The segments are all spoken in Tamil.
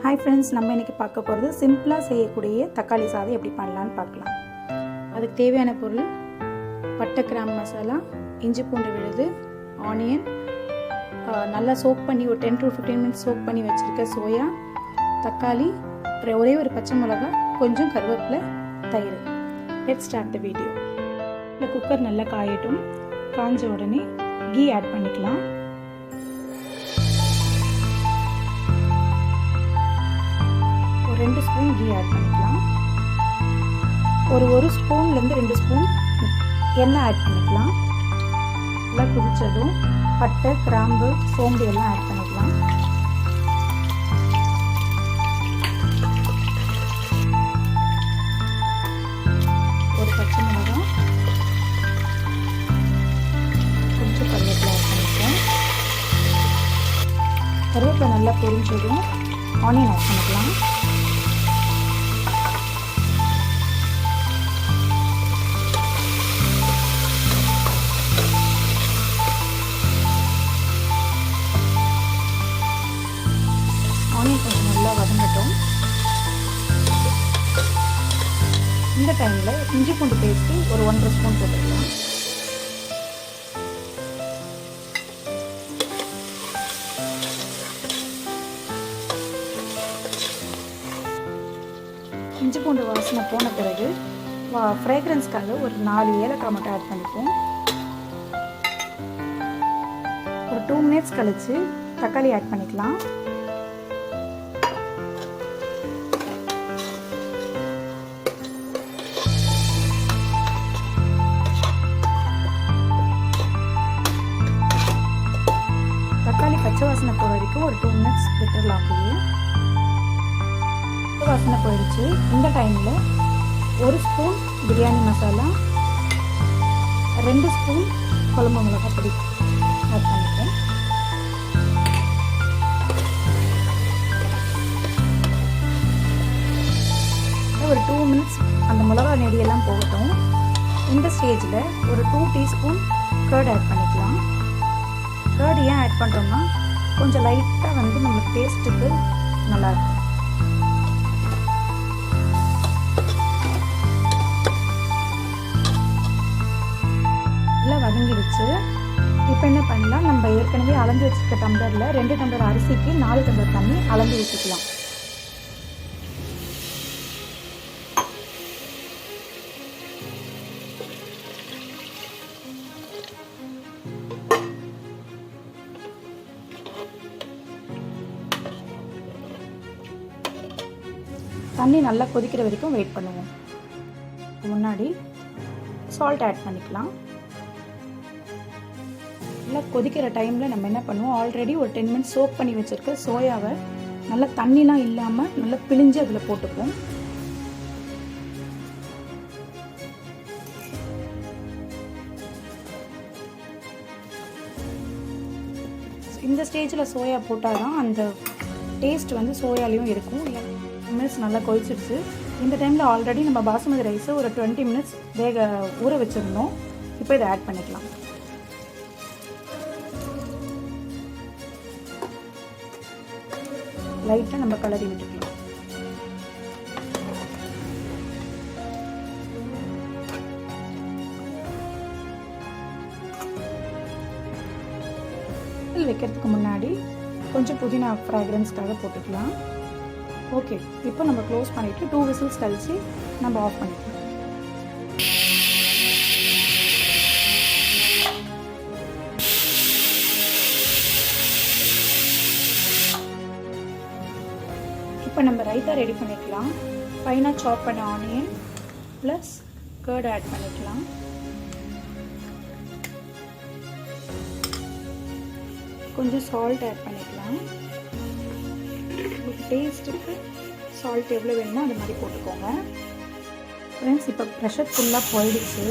ஹாய் ஃப்ரெண்ட்ஸ், நம்ம இன்றைக்கி பார்க்க போகிறது சிம்பிளாக செய்யக்கூடிய தக்காளி சாதம் எப்படி பண்ணலான்னு பார்க்கலாம். அதுக்கு தேவையான பொருள் பட்டை கிராம்பு மசாலா, இஞ்சி பூண்டு விழுது, ஆனியன், நல்லா சோக் பண்ணி ஒரு 10 to 15 மினிட்ஸ் சோக் பண்ணி வச்சுருக்க சோயா, தக்காளி, ஒரே ஒரு பச்சை மிளகா, கொஞ்சம் கருவேப்பிலை, தயிர். Let's start the video. இந்த குக்கர் நல்லா காயட்டும். காஞ்ச உடனே கீ ஆட் பண்ணிக்கலாம். ஒரு 2 ஸ்பூன் கீ ஆட் பண்ணிக்கலாம். ஒரு ஸ்பூன்லேருந்து 2 ஸ்பூன் எண்ணெய் ஆட் பண்ணிக்கலாம். நல்லா கொதிச்சதும் பட்டை, கிராம்பு, சோம்பு எல்லாம் ஆட் பண்ணிக்கலாம். ஒரு பச்சை மிளகாய், கொஞ்சம் கருவேப்பிலை ஆட் பண்ணிக்கலாம். கருவேப்பிலை நல்லா பொரிஞ்சதும் ஆனியன் ஆட் பண்ணிக்கலாம். ஆனியன் கொஞ்சம் நல்லா வதங்கட்டும். இந்த டைமில் இஞ்சி பூண்டு பேஸ்ட்டு ஒரு 1.5 ஸ்பூன் போட்டுக்கலாம். இஞ்சி பூண்டு வாசனை போன பிறகு ஃப்ரேக்ரன்ஸ்க்காக ஒரு 4 ஏலக்காய் மட்டும் ஆட் பண்ணிப்போம். ஒரு 2 மினிட்ஸ் கழித்து தக்காளி ஆட் பண்ணிக்கலாம். தக்காளி பச்சை வாசனை போகிற வரைக்கும் ஒரு 2 மினிட்ஸ் விட்டுடலாம். அப்படியே பச்சை வாசனை போயிடுச்சு. இந்த டைமில் 1 ஸ்பூன் பிரியாணி மசாலா, 2 ஸ்பூன் குழம்பு மிளகாய் பொடி ஆட் பண்ணிப்பேன். ஒரு 2 மினிட்ஸ் அந்த மிளகாய் நெடியெல்லாம் போகட்டும். இந்த ஸ்டேஜில் ஒரு 2 டீஸ்பூன் கர்ட் ஆட் பண்ணிக்கலாம். கர்ட் ஏன் ஆட் பண்ணுறோம்னா கொஞ்சம் லைட்டாக நம்மளுக்கு டேஸ்ட்டுக்கு நல்லாயிருக்கும். நல்லா வதங்கிடுச்சு. இப்போ என்ன பண்ணலாம், நம்ம ஏற்கனவே அளந்து வச்சுருக்க டம்ளரில் 2 டம்ளர் அரிசிக்கு 4 டம்ளர் தண்ணி அளந்து வச்சுக்கலாம். தண்ணி நல்லா கொதிக்கிற வரைக்கும் வெயிட் பண்ணுவோம். முன்னாடி சால்ட் ஆட் பண்ணிக்கலாம். நல்லா கொதிக்கிற டைமில் நம்ம என்ன பண்ணுவோம், ஆல்ரெடி ஒரு 10 மினிட்ஸ் சோக் பண்ணி வச்சுருக்க சோயாவை நல்லா தண்ணிலாம் இல்லாமல் நல்லா பிழிஞ்சு அதில் போட்டுப்போம். இந்த ஸ்டேஜில் சோயா போட்டால் தான் அந்த டேஸ்ட் சோயாலையும் இருக்கும். மினிட்ஸ் நல்லா கொதிச்சிடுச்சு. இந்த டைமில் ஆல்ரெடி நம்ம பாசுமதி ரைஸை ஒரு 20 மினிட்ஸ் ஊற வச்சுருந்தோம். இப்போ இதை ஆட் பண்ணிக்கலாம். லைட்டாக நம்ம கலரி விட்டுக்கலாம். வைக்கிறதுக்கு முன்னாடி கொஞ்சம் புதினா ஃப்ராக்ரன்ஸ்க்காக போட்டுக்கலாம். ஓகே, இப்போ நம்ம க்ளோஸ் பண்ணிவிட்டு 2 விசில்ஸ் கழித்து நம்ம ஆஃப் பண்ணிக்கலாம். இப்போ நம்ம ரைத்தா ரெடி பண்ணிக்கலாம். ஃபைனாக சாப் பண்ண ஆனியன் ப்ளஸ் கர்ட் ஆட் பண்ணிக்கலாம். கொஞ்சம் சால்ட் ஆட் பண்ணிக்கலாம். டேஸ்ட்டுக்கு சால்ட் எவ்வளோ வேணுமோ அது மாதிரி போட்டுக்கோங்க. ஃப்ரெண்ட்ஸ், இப்போ ப்ரெஷர் ஃபுல்லாக போயிடுச்சு.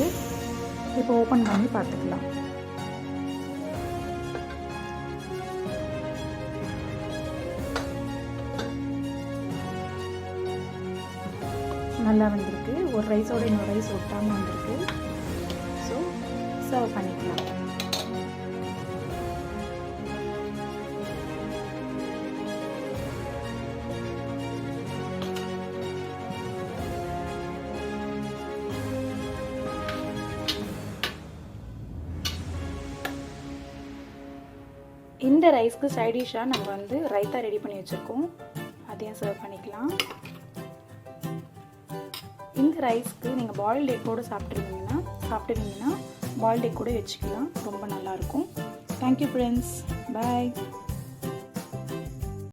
இப்போ ஓப்பன் பண்ணி பார்த்துக்கலாம். நல்லா வந்திருக்கு. ஒரு ரைஸோட இன்னொரு ரைஸ் ஒட்டாமல் வந்திருக்கு. ஸோ சர்வ் பண்ணிக்கலாம். இந்த ரைஸ்க்கு சைடிஷாக நம்ம வந்து ரைத்தா ரெடி பண்ணி வச்சுருக்கோம், அதையும் சர்வ் பண்ணிக்கலாம். இந்த ரைஸ்க்கு நீங்கள் பாயில்டு எக் கூட சாப்பிட்டுருந்தீங்கன்னா பாயில்டு எக் கூட வச்சுக்கலாம், ரொம்ப நல்லாயிருக்கும். தேங்க்யூ ஃப்ரெண்ட்ஸ், பாய்.